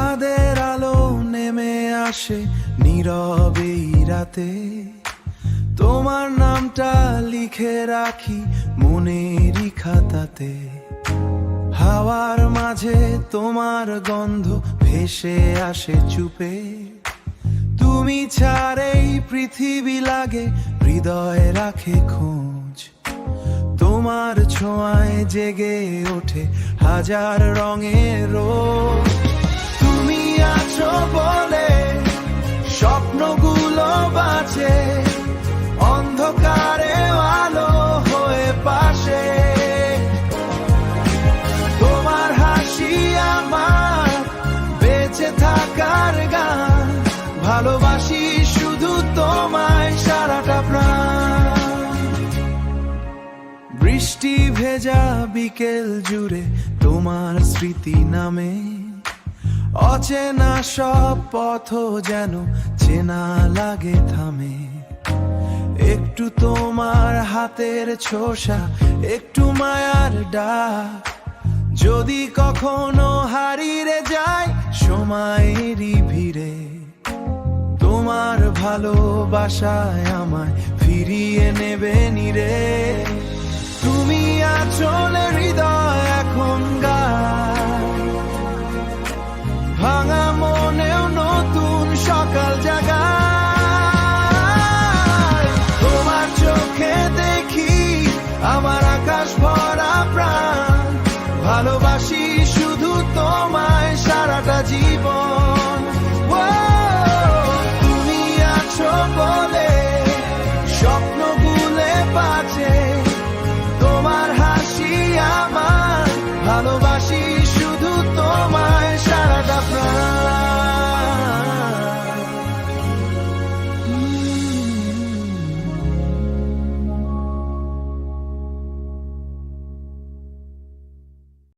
চাঁদের আলো নেমে আসে নীরবে রাতে, তোমার নামটা লিখে রাখি মনেরই খাতাতে। হাওয়ার মাঝে তোমার গন্ধ ভেসে আসে চুপে, তুমি ছাড়েই পৃথিবী লাগে হৃদয় রাখে খোঁজ। তোমার ছোঁয়ায় জেগে ওঠে হাজার রঙের রোদ। তুমি আছো বলে স্বপ্নগুলো বাঁচে, অন্ধকারে আলো হয়ে পাশে। তোমার হাসি আমার বেঁচে থাকার গান, ভালোবাসি শুধু তোমায় সারাটা প্রাণ। বৃষ্টি ভেজা বিকেল জুড়ে তোমার স্মৃতি নামে, অচেনা সব পথ যেন চেনা লাগে থামে। একটু তোমার হাতের ছোঁয়া, একটু মায়ার ডাক, যদি কখনো হারিয়ে যায় সময়েরই ভিড়ে। তোমার ভালোবাসায় আমায় ফিরিয়ে নেবে নিরে। তুমি আঁচলে হৃদয় এখন গায়, ভাঙা